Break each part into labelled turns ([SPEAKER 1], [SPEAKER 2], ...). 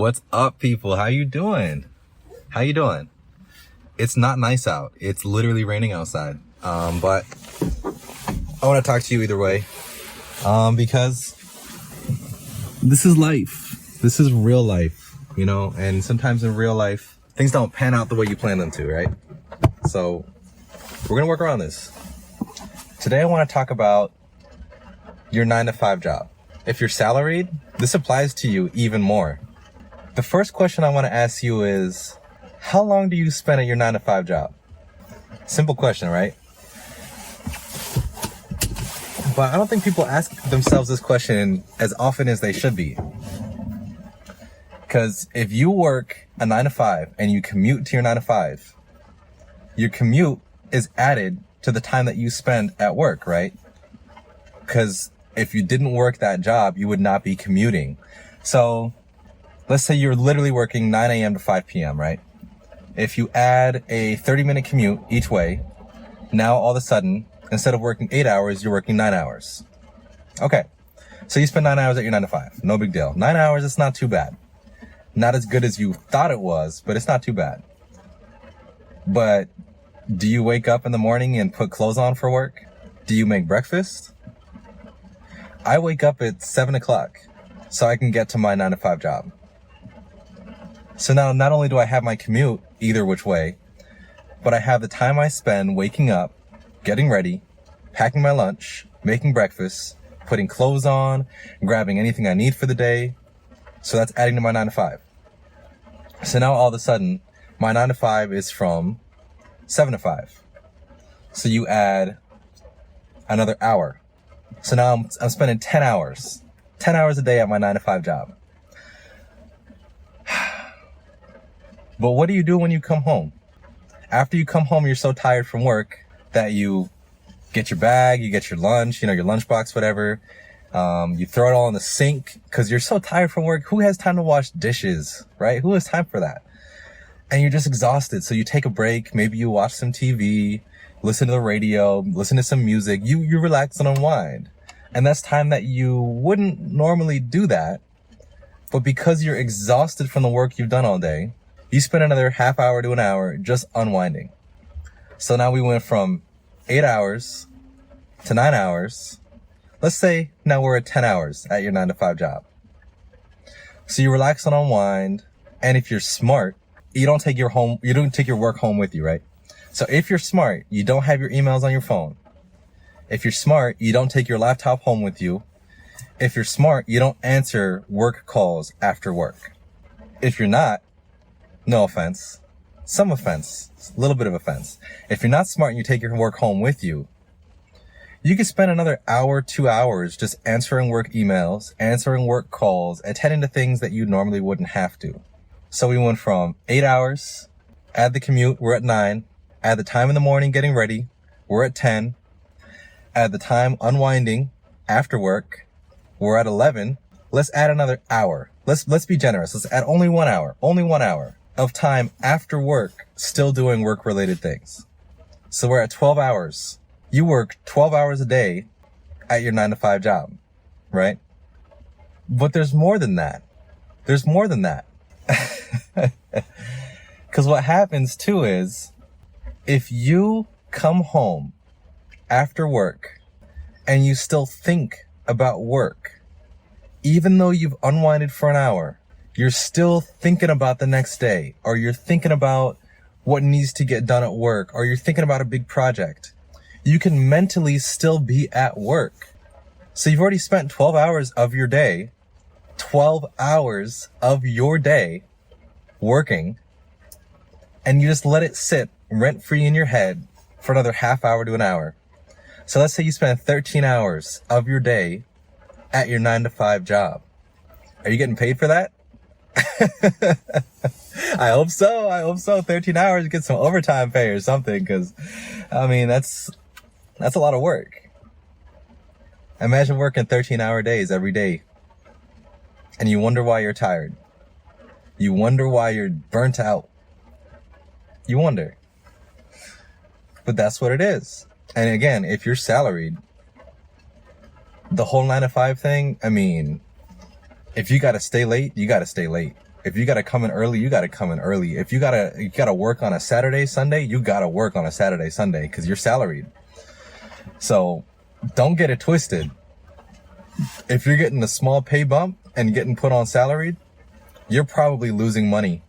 [SPEAKER 1] What's up, people? How you doing? It's not nice out. It's literally raining outside. But I want to talk to you either way. Because this is life. This is real life, and sometimes in real life, things don't pan out the way you plan them to, right? So we're going to work around this. Today, I want to talk about your 9-to-5 job. If you're salaried, this applies to you even more. The first question I want to ask you is, how long do you spend at your 9-to-5 job? Simple question, right? But I don't think people ask themselves this question as often as they should be. Because if you work a 9-to-5 and you commute to your 9-to-5, your commute is added to the time that you spend at work, right? Because if you didn't work that job, you would not be commuting. So let's say you're literally working 9 a.m. to 5 p.m., right? If you add a 30-minute commute each way, now all of a sudden, instead of working 8 hours, you're working 9 hours. Okay, so you spend 9 hours at your 9-to-5. No big deal. 9 hours, it's not too bad. Not as good as you thought it was, but it's not too bad. But do you wake up in the morning and put clothes on for work? Do you make breakfast? I wake up at 7 o'clock so I can get to my 9-to-5 job. So now not only do I have my commute either which way, but I have the time I spend waking up, getting ready, packing my lunch, making breakfast, putting clothes on, grabbing anything I need for the day. So that's adding to my 9-to-5. So now all of a sudden, my 9-to-5 is from 7 to 5. So you add another hour. So now I'm spending 10 hours a day at my 9-to-5 job. But what do you do when you come home? After you come home, you're so tired from work that you get your bag, you get your lunch, your lunchbox, whatever. You throw it all in the sink because you're so tired from work. Who has time to wash dishes, right? Who has time for that? And you're just exhausted. So you take a break. Maybe you watch some TV, listen to the radio, listen to some music. You relax and unwind. And that's time that you wouldn't normally do that. But because you're exhausted from the work you've done all day, you spend another half hour to an hour just unwinding. So now we went from 8 hours to 9 hours. Let's say now we're at 10 hours at your 9-to-5 job. So you relax and unwind. And if you're smart, you don't take your work home with you, right? So if you're smart, you don't have your emails on your phone. If you're smart, you don't take your laptop home with you. If you're smart, you don't answer work calls after work. If you're not, no offense, some offense, a little bit of offense. If you're not smart and you take your work home with you, you can spend another hour, 2 hours just answering work emails, answering work calls, attending to things that you normally wouldn't have to. So we went from 8 hours, add the commute, we're at 9, add the time in the morning getting ready, we're at 10, add the time unwinding after work, we're at 11. Let's add another hour. Let's be generous. Let's add only 1 hour of time after work still doing work-related things. So we're at 12 hours. You work 12 hours a day at your 9-to-5 job, right? But there's more than that. Because what happens too is, if you come home after work and you still think about work, even though you've unwinded for an hour, you're still thinking about the next day, or you're thinking about what needs to get done at work, or you're thinking about a big project. You can mentally still be at work. So you've already spent 12 hours of your day working, and you just let it sit rent-free in your head for another half hour to an hour. So let's say you spend 13 hours of your day at your 9-to-5 job. Are you getting paid for that? I hope so. 13 hours, get some overtime pay or something, because, that's a lot of work. Imagine working 13-hour days every day, and you wonder why you're tired. You wonder why you're burnt out. You wonder. But that's what it is. And again, if you're salaried, the whole 9-to-5 thing, if you gotta stay late, you gotta stay late. If you gotta come in early, you gotta come in early. If you gotta work on a Saturday, Sunday, you gotta work on a Saturday, Sunday, because you're salaried. So don't get it twisted. If you're getting a small pay bump and getting put on salaried, you're probably losing money.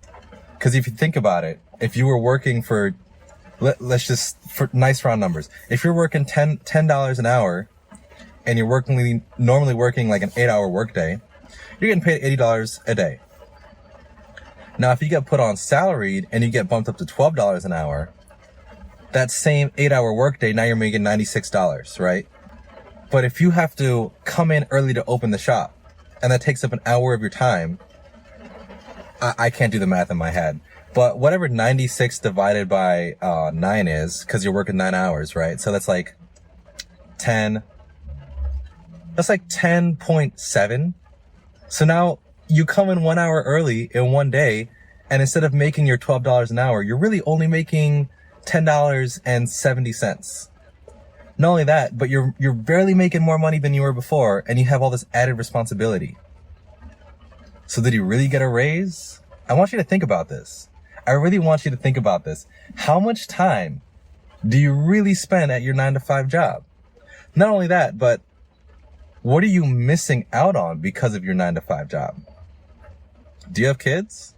[SPEAKER 1] Because if you think about it, if you were working for, let's just, for nice round numbers, if you're working $10 an hour and you're normally working like an 8-hour workday, you're getting paid $80 a day. Now, if you get put on salaried and you get bumped up to $12 an hour, that same 8-hour workday, now you're making $96, right? But if you have to come in early to open the shop and that takes up an hour of your time, I can't do the math in my head. But whatever 96 divided by 9 is, because you're working 9 hours, right? So that's like 10. That's like 10.7. So now you come in 1 hour early in one day, and instead of making your $12 an hour, you're really only making $10.70. Not only that, but you're barely making more money than you were before, and you have all this added responsibility. So did you really get a raise? I want you to think about this. I really want you to think about this. How much time do you really spend at your 9-to-5 job? Not only that, but what are you missing out on because of your 9-to-5 job? Do you have kids?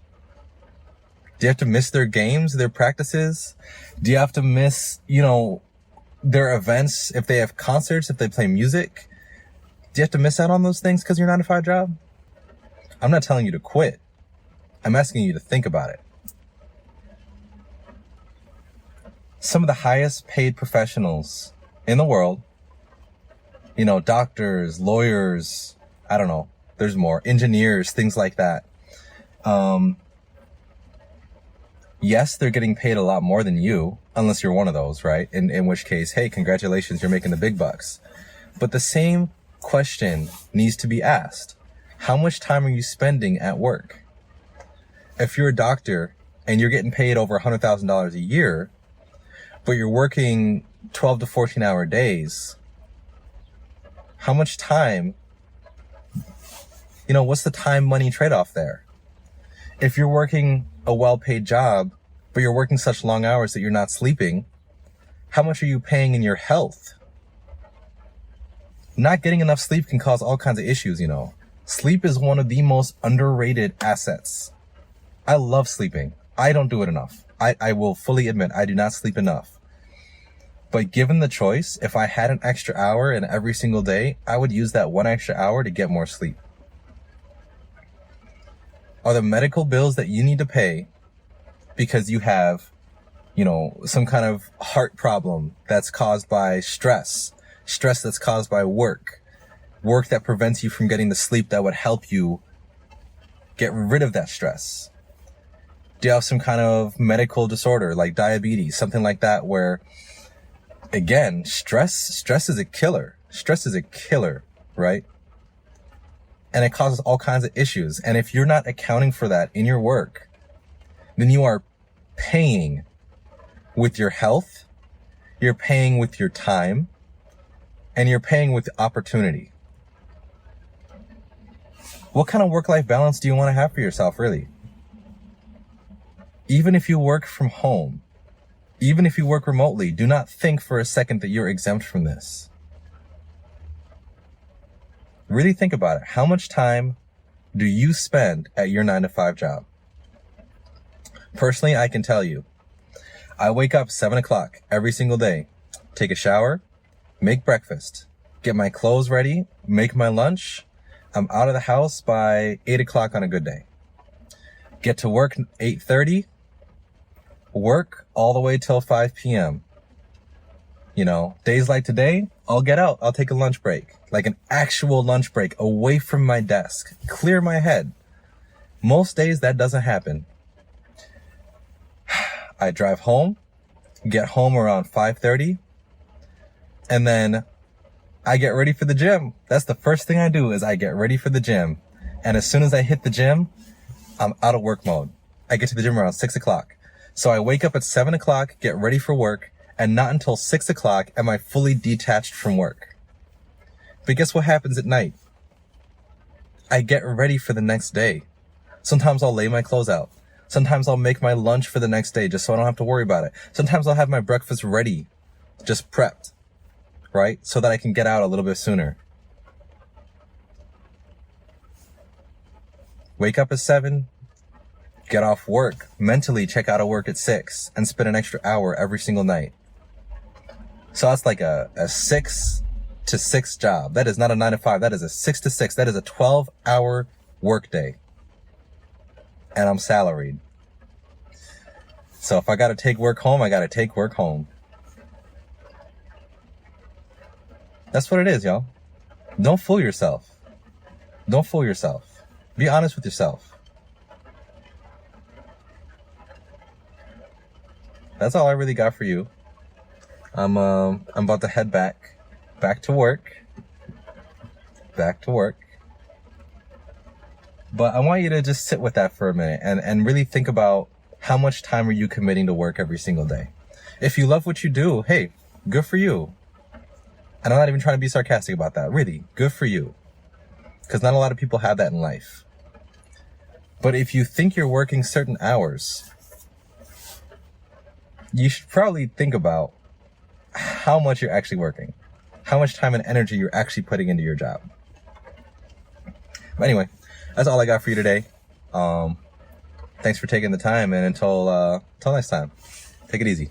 [SPEAKER 1] Do you have to miss their games, their practices? Do you have to miss, their events if they have concerts, if they play music? Do you have to miss out on those things because of your 9-to-5 job? I'm not telling you to quit. I'm asking you to think about it. Some of the highest paid professionals in the world, doctors, lawyers, I don't know, there's more, engineers, things like that. Yes, they're getting paid a lot more than you, unless you're one of those, right? In which case, hey, congratulations, you're making the big bucks. But the same question needs to be asked. How much time are you spending at work? If you're a doctor and you're getting paid over $100,000 a year, but you're working 12 to 14-hour days, how much time, what's the time money trade-off there? If you're working a well-paid job, but you're working such long hours that you're not sleeping, how much are you paying in your health? Not getting enough sleep can cause all kinds of issues, Sleep is one of the most underrated assets. I love sleeping. I don't do it enough. I will fully admit I do not sleep enough. But given the choice, if I had an extra hour in every single day, I would use that one extra hour to get more sleep. Are the medical bills that you need to pay because you have, some kind of heart problem that's caused by stress that's caused by work that prevents you from getting the sleep that would help you get rid of that stress? Do you have some kind of medical disorder like diabetes, something like that, where, again, stress is a killer. Stress is a killer, right? And it causes all kinds of issues. And if you're not accounting for that in your work, then you are paying with your health, you're paying with your time, and you're paying with opportunity. What kind of work-life balance do you want to have for yourself, really? Even if you work from home, even if you work remotely, do not think for a second that you're exempt from this. Really think about it. How much time do you spend at your 9-to-5 job? Personally, I can tell you, I wake up 7 o'clock every single day, take a shower, make breakfast, get my clothes ready, make my lunch. I'm out of the house by 8 o'clock on a good day. Get to work 8:30, work all the way till 5 p.m. Days like today, I'll get out. I'll take a lunch break, like an actual lunch break away from my desk, clear my head. Most days that doesn't happen. I drive home, get home around 5:30, and then I get ready for the gym. That's the first thing I do is I get ready for the gym. And as soon as I hit the gym, I'm out of work mode. I get to the gym around 6 o'clock. So I wake up at 7 o'clock, get ready for work, and not until 6 o'clock am I fully detached from work. But guess what happens at night? I get ready for the next day. Sometimes I'll lay my clothes out. Sometimes I'll make my lunch for the next day just so I don't have to worry about it. Sometimes I'll have my breakfast ready, just prepped, right? So that I can get out a little bit sooner. Wake up at 7, get off work, mentally check out of work at 6, and spend an extra hour every single night. So that's like a 6 to 6 job. That is not a 9 to 5. That is a 6 to 6. That is a 12-hour workday. And I'm salaried. So if I got to take work home, I got to take work home. That's what it is, y'all. Don't fool yourself. Don't fool yourself. Be honest with yourself. That's all I really got for you. I'm about to head back to work. But I want you to just sit with that for a minute and really think about how much time are you committing to work every single day. If you love what you do, hey, good for you. And I'm not even trying to be sarcastic about that. Really, good for you. Because not a lot of people have that in life. But if you think you're working certain hours, you should probably think about how much you're actually working. How much time and energy you're actually putting into your job. But anyway, that's all I got for you today. Thanks for taking the time, and until next time, take it easy.